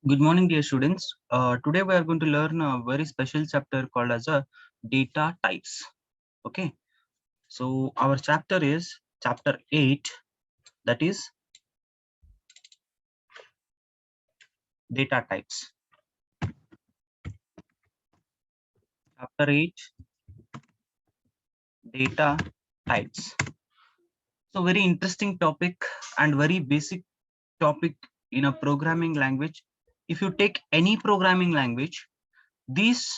Good morning, dear students. Today we are going to learn a very special chapter called as a data types. Okay, so our chapter is chapter 8, that is data types. Chapter 8, data types. So very interesting topic and very basic topic in a programming language. If you take any programming language, this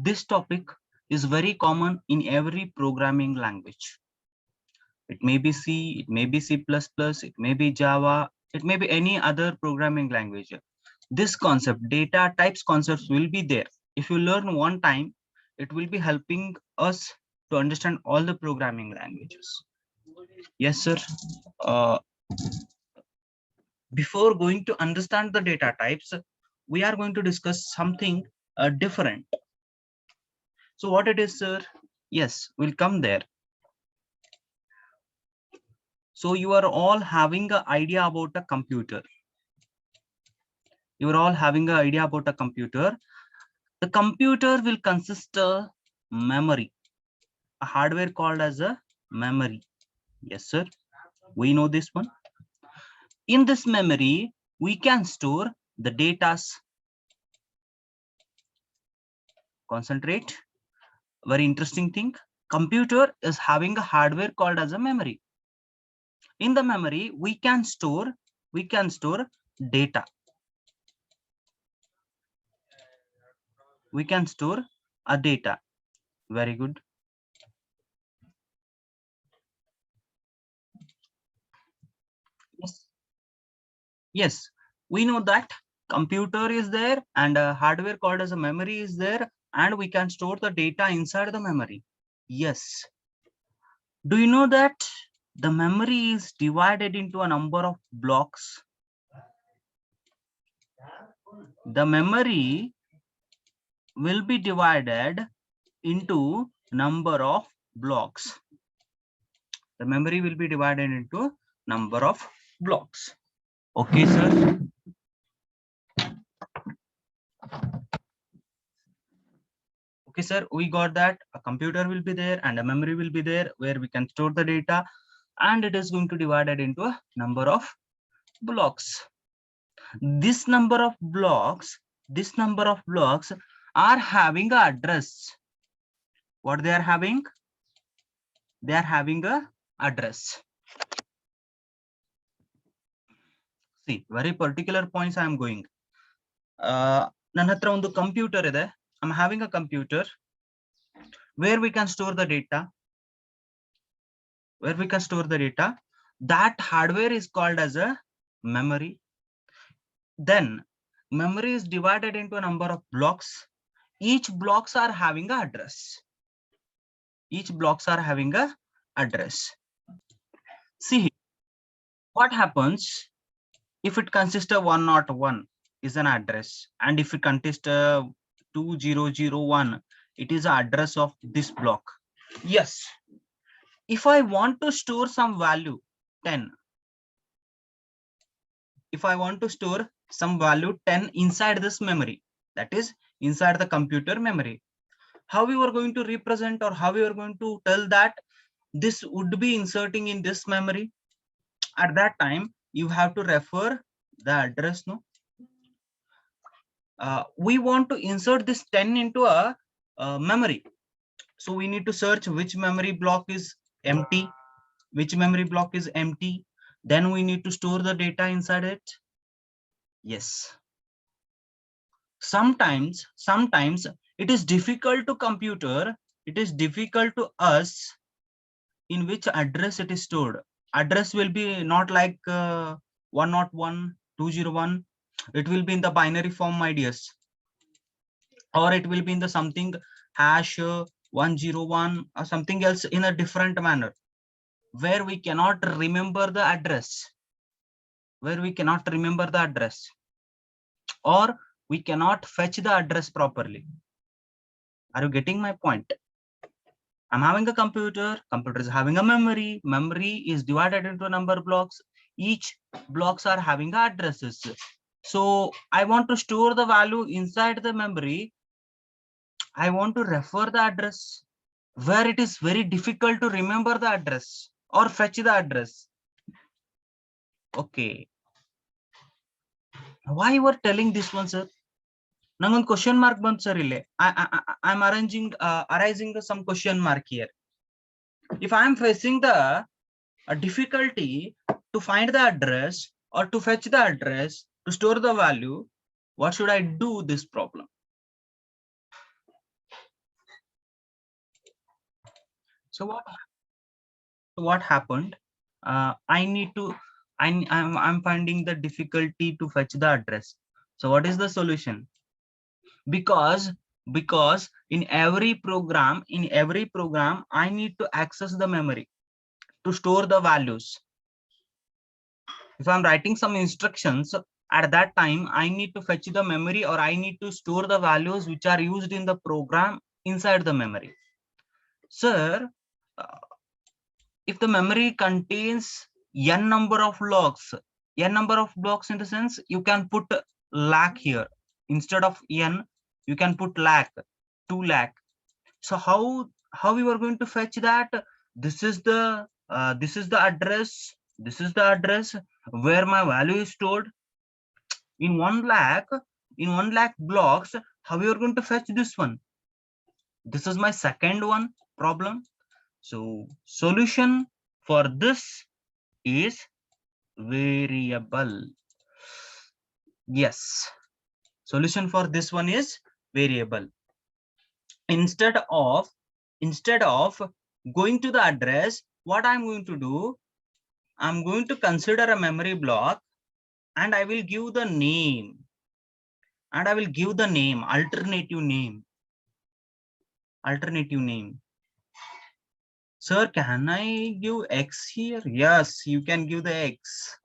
this topic is very common in every programming language. It may be C, it may be C++, it may be Java, it may be any other programming language. This concept, data types concepts will be there. If you learn one time, it will be helping us to understand all the programming languages. Yes, sir. Uh, Before going to understand the data types, we are going to discuss something different. So what it is, sir? Yes, we'll come there. So you are all having an idea about a computer. You are all having an idea about a computer. The computer will consist of memory, a hardware called as a memory. Yes, sir. We know this one. In this memory, we can store the data. Concentrate. Very interesting thing. Computer is having a hardware called as a memory. In the memory, we can store data. We can store a data. Very good. Yes. Yes, we know that computer is there and a hardware called as a memory is there, and we can store the data inside the memory. Yes. Do you know that the memory is divided into a number of blocks? The memory will be divided into number of blocks. The memory will be divided into number of blocks. Okay, sir. Okay, sir, we got that a computer will be there and a memory will be there where we can store the data, and it is going to divide it into a number of blocks. This number of blocks are having a address. What they are having? They are having a address. See, very particular points I am going. ನನ್ನ ಹತ್ರ ಒಂದು computer ಇದೆ. I'm having a computer where we can store the data. That hardware is called as a memory. Then memory is divided into a number of blocks. Each blocks are having a address. See what happens if it consists of 101 is an address, and if it consists of 2001, it is the address of this block. Yes, if I want to store some value 10, if I want to store some value 10 inside this memory, that is inside the computer memory, how we are going to represent, or how we are going to tell that this would be inserting in this memory? At that time you have to refer the address. No, we want to insert this 10 into a memory, so we need to search which memory block is empty, then we need to store the data inside it. Yes, sometimes it is difficult to computer, it is difficult to us in which address it is stored. Address will be not like 101 201, it will be in the binary form, my dears, or it will be in the something hash 101 or something else in a different manner, where we cannot remember the address, or we cannot fetch the address properly. Are you getting my point? I'm having a computer is having a memory is divided into a number of blocks. Each blocks are having addresses. So I want to store the value inside the memory. I want to refer the address where it is very difficult to remember the address or fetch the address. Okay. Why you are telling this one, sir? Nangon question mark band sir ille. I'm arising some question mark here. If I am facing the difficulty to find the address or to fetch the address to store the value, what should I do this problem? So what happened? I'm finding the difficulty to fetch the address. So what is the solution? Because in every program I need to access the memory to store the values. If I'm writing some instructions, at that time I need to fetch the memory or I need to store the values which are used in the program inside the memory. Sir, if the memory contains n number of blocks in the sense, you can put lakh here instead of n, you can put lakh, 2 lakh. So how we were going to fetch that? This is the address, where my value is stored in 1 lakh, blocks. How we are going to fetch this one? This is my second one problem. So solution for this is variable. Yes, solution for this one is variable. Instead of going to the address, what I'm going to do, I'm going to consider a memory block and I will give the name, alternative name. Sir, can I give X here? Yes, you can give the X,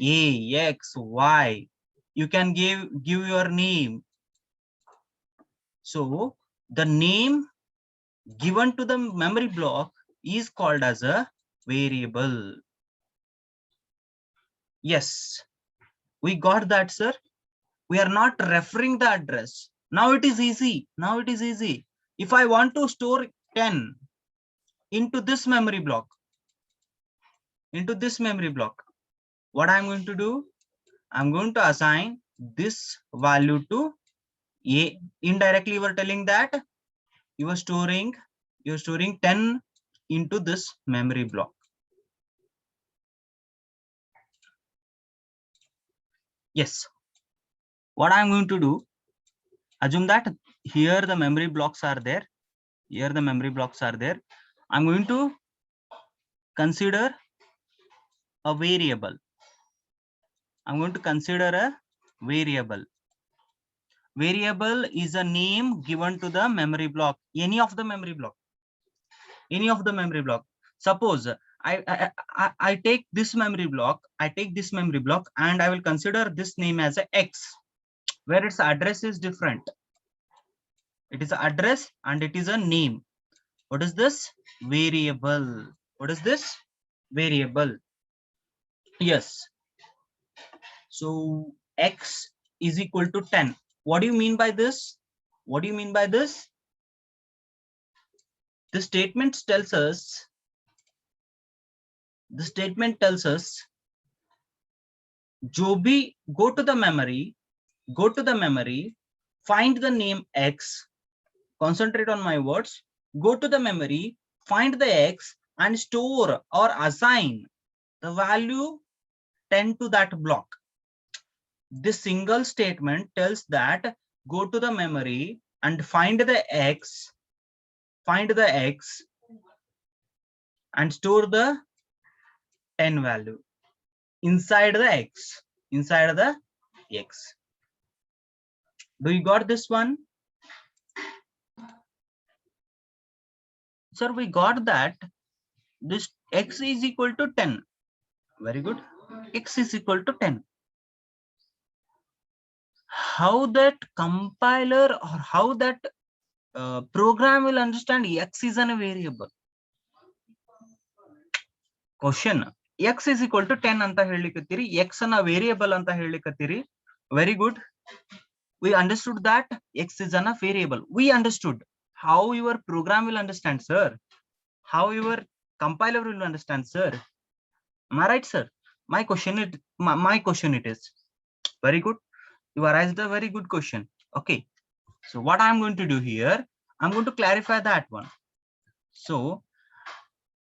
A, X, Y. You can give your name. So the name given to the memory block is called as a variable. Yes, we got that, sir. We are not referring the address. Now it is easy. If I want to store 10 into this memory block, what I'm going to do? I'm going to assign this value to A. Indirectly, you are telling that you're storing 10 into this memory block. Yes. What I'm going to do, assume that here the memory blocks are there. I'm going to consider a variable. Variable is a name given to the memory block, any of the memory block. Suppose I take this memory block, and I will consider this name as a X, where its address is different. It is an address and it is a name. What is this? Variable. Yes. So X is equal to 10. What do you mean by this? The statement tells us Joby, go to the memory, find the name X, concentrate on my words, go to the memory, find the X and store or assign the value 10 to that block. This single statement tells that go to the memory and find the X and store the 10 value inside the X. Do you got this one? Sir, we got that this X is equal to 10. Very good. X is equal to 10. How that compiler or how that program will understand X is a variable? Question. X is equal to 10 anta helikatiri, X ana variable anta helikatiri. Very good. We understood that X is a variable. We understood how your program will understand, sir. How your compiler will understand, sir. Am I right, sir? My question it is. Very good. You asked a very good question. Okay. So what I'm going to do here, I'm going to clarify that one. So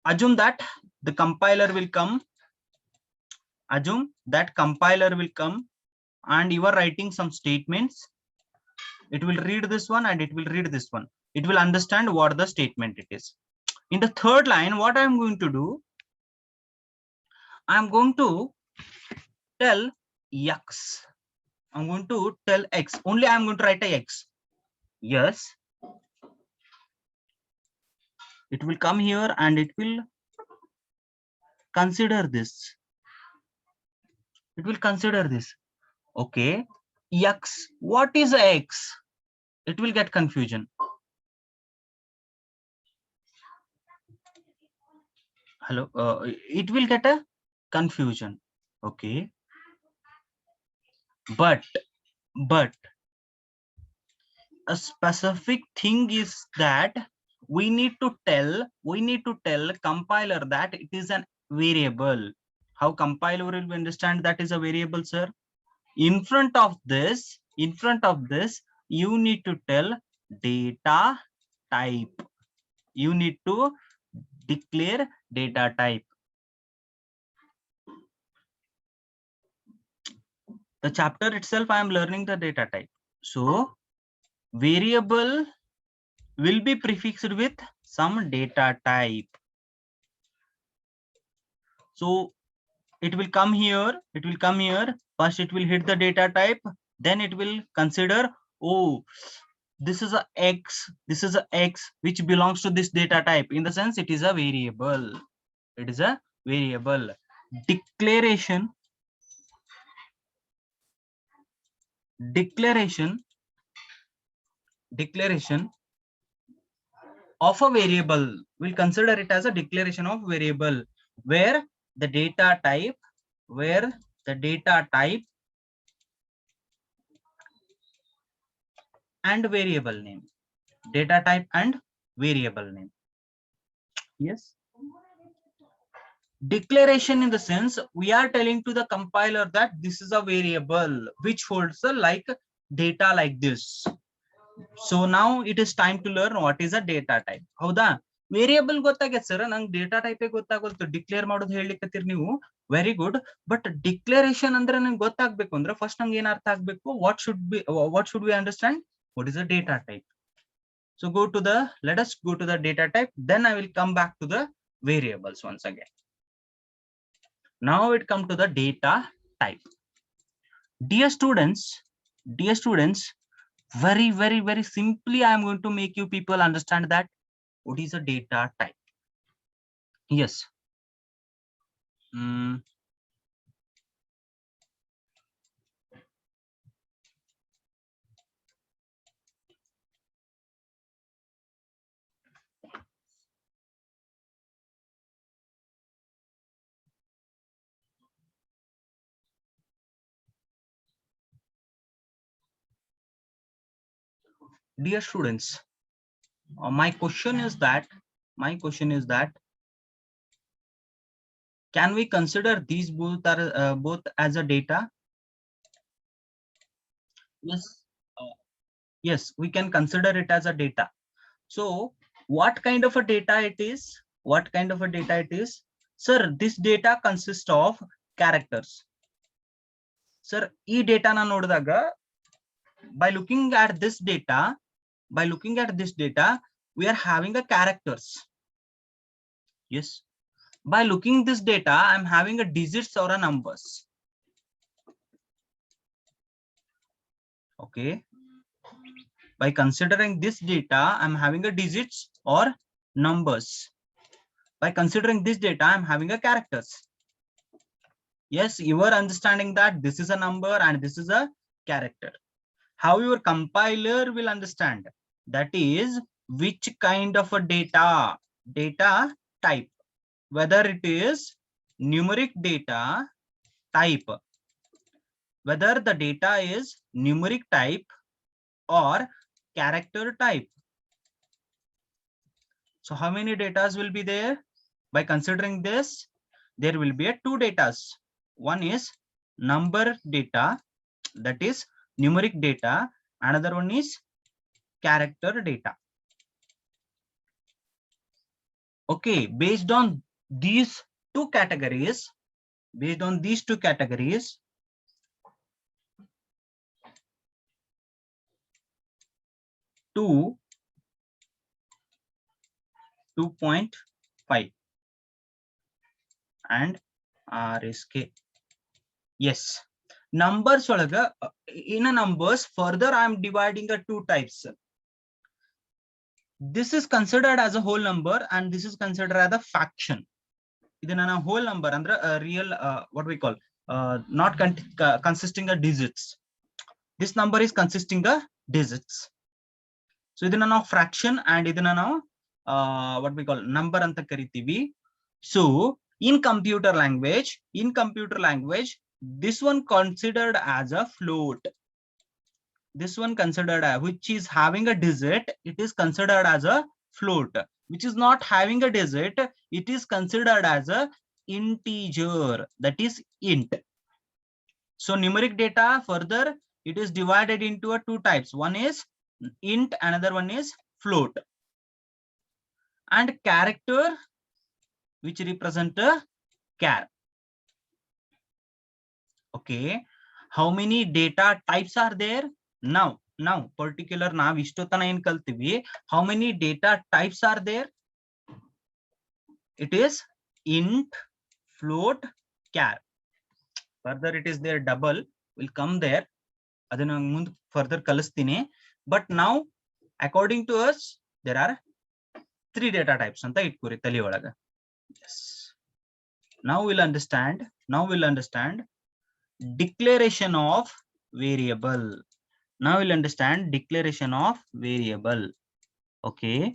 assume that the compiler will come. Assume that compiler will come and you are writing some statements. It will read this one and it will read this one. It will understand what the statement it is. In the third line, what I'm going to do, I'm going to tell X. I'm going to tell X. Only I'm going to write a X. Yes. It will come here and it will consider this. It will consider this. Okay. X. What is X? It will get confusion. Hello. It will get a confusion. Okay. But a specific thing is that we need to tell compiler that it is a variable. How compiler will understand that is a variable, sir? In front of this, you need to tell data type. You need to declare data type. The chapter itself, I am learning the data type. So variable will be prefixed with some data type. So it will come here. First it will hit the data type. Then it will consider, oh, this is a X. This is a X which belongs to this data type. In the sense, it is a variable. It is a variable. Declaration of a variable. We'll consider it as a declaration of variable where the data type and variable name. Data type and variable name. Yes. Declaration in the sense we are telling to the compiler that this is a variable which holds a like data like this. So now it is time to learn what is a data type. ಹೌದಾ? Variable ಗೊತ್ತಾಗೈತೆ sir, ನಂಗೆ data ಟೈಪೇ ಗೊತ್ತಾಗೋಲ್ತು. Declare ಮಾಡೋದು ಹೇಳಿಕತ್ತೀರಿ ನೀವು, very good. But declaration ಅಂದ್ರೆ ನಂಗೆ ಗೊತ್ತಾಗ್ಬೇಕು ಅಂದ್ರೆ first ನಂಗೆ ಏನ್ ಅರ್ಥ ಆಗ್ಬೇಕು, what should we understand, what is a data type. So let us go to the data type, then I will come back to the variables once again. Now it come to the data type. Dear students, very simply I am going to make you people understand that what is a data type. Yes. Dear students, my question is that can we consider these both as a data? Yes. Yes, we can consider it as a data. So what kind of a data it is? Sir, this data consists of characters. Sir, e data na nodidaga, by looking at this data, we are having a characters. Yes. By looking this data, I'm having a digits or a numbers. Okay. By considering this data, I'm having a digits or numbers. By considering this data, I'm having a characters. Yes, you are understanding that this is a number and this is a character. How your compiler will understand, that is which kind of a data type, whether it is numeric data type, whether the data is numeric type or character type. So how many datas will be there? By considering this, there will be a two datas. One is number data, that is numeric data. Another one is character data. Okay, based on these two categories, 2.5 and RSK. Yes, numbers in a numbers further I am dividing the two types. This is considered as a whole number and this is considered as a fraction. Idana whole number andre real what we call not consisting of digits. This number is consisting of digits. So idana now fraction and idana now what we call number anta karitivi. So in computer language, this one considered as a float. This one considered which is having a digit, it is considered as a float. Which is not having a digit, it is considered as a integer, that is int. So numeric data further it is divided into a two types. One is int, another one is float. And character, which represent a char. Okay, how many data types are there? Now particular nav ishtotana en kaltivi, how many data types are there? It is int, float, char. Further it is there double will come there, adana mundu further kalustine. But now according to us there are three data types anta itkuri tali olaga. Yes, now we'll understand declaration of variable. Now we'll understand declaration of variable. Okay,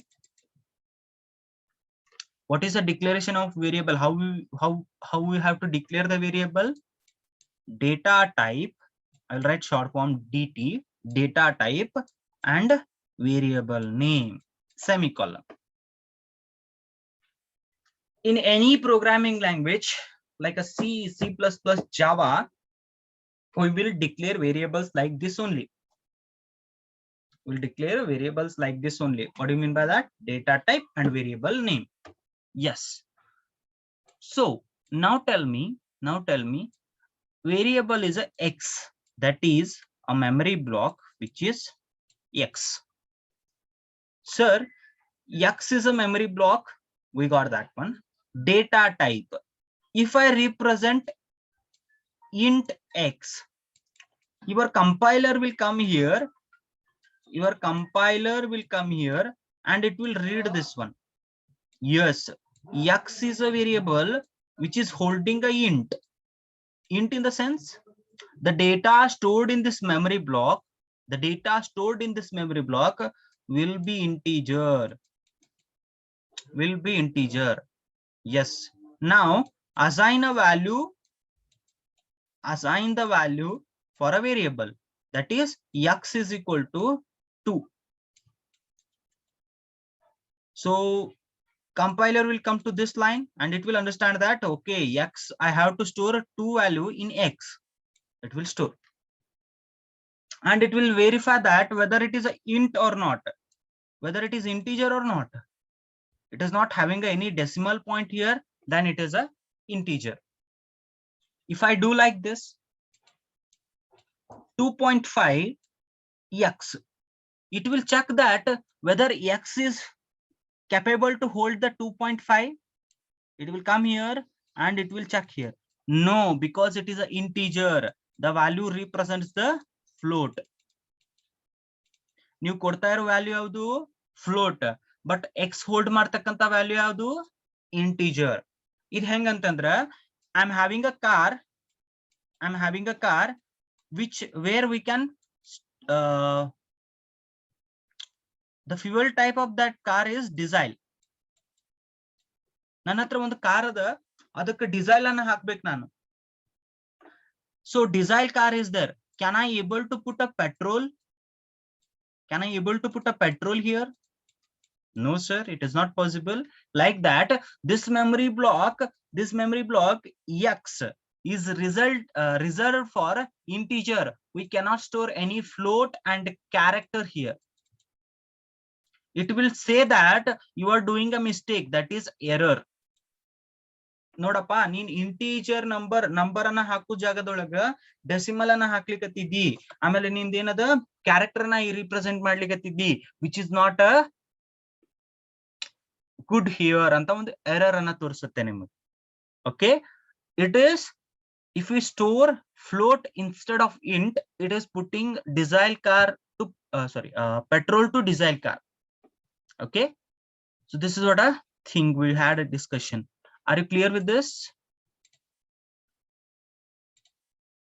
what is a declaration of variable? How we have to declare the variable? Data type, I'll write short form DT, data type and variable name, semicolon. In any programming language like a C, C++, Java, we will declare variables like this only. We'll declare variables like this only. What do you mean by that? Data type and variable name. Yes. So now tell me, variable is a X, that is a memory block which is X. Sir, X is a memory block, we got that one. Data type, if I represent int X, your compiler will come here, and it will read this one. Yes, X is a variable which is holding a int in the sense the data stored in this memory block, will be integer. Yes, now assign the value for a variable, that is X is equal to 2. So compiler will come to this line and it will understand that okay, X, I have to store 2 value in X. It will store and it will verify that whether it is an int or not, whether it is integer or not. It is not having any decimal point here, then it is a integer. If I do like this 2.5 X, it will check that whether X is capable to hold the 2.5. It will come here and it will check here. No, because it is an integer, the value represents the float. ನೀವು ಕೊಡ್ತಾ ಇರೋ value ಯಾವುದು? Float. But X hold ಮಾಡ್ತಕ್ಕಂತ value ಯಾವುದು? Integer. ಇದು ಹೆಂಗಂತಂದ್ರ I am having a car where we can the fuel type of that car is diesel. ನನ್ನ ಹತ್ರ ಒಂದು ಕಾರ್ ಅದ, ಅದಕ್ಕೆ ಡೀಸೆಲ್ ಅನ್ನ ಹಾಕ್ಬೇಕು ನಾನು. So diesel car is there. Can I able to put a petrol? Can I able to put a petrol here? No, sir, it is not possible. Like that, this memory block X is reserved for integer. We cannot store any float and character here. It will say that you are doing a mistake, that is error. ನೋಡಪ್ಪ ನೀನ್ integer number ಅನ್ನ ಹಾಕೋ ಜಾಗದೊಳಗ decimal ಅನ್ನ ಹಾಕ್ಲಿಕತ್ತಿದ್ದಿ, ಆಮೇಲೆ ನಿಂದ ಏನದ character ನ represent ಮಾಡ್ಲಿಕತ್ತಿದ್ದಿ, which is not a good here ಅಂತ ಒಂದು ಎರರ್ ಅನ್ನ ತೋರಿಸುತ್ತೆ ನಿಮಗೆ. Okay, it is if we store float instead of int, it is putting diesel car to petrol to diesel car. Okay, so this is what a thing we had a discussion. Are you clear with this?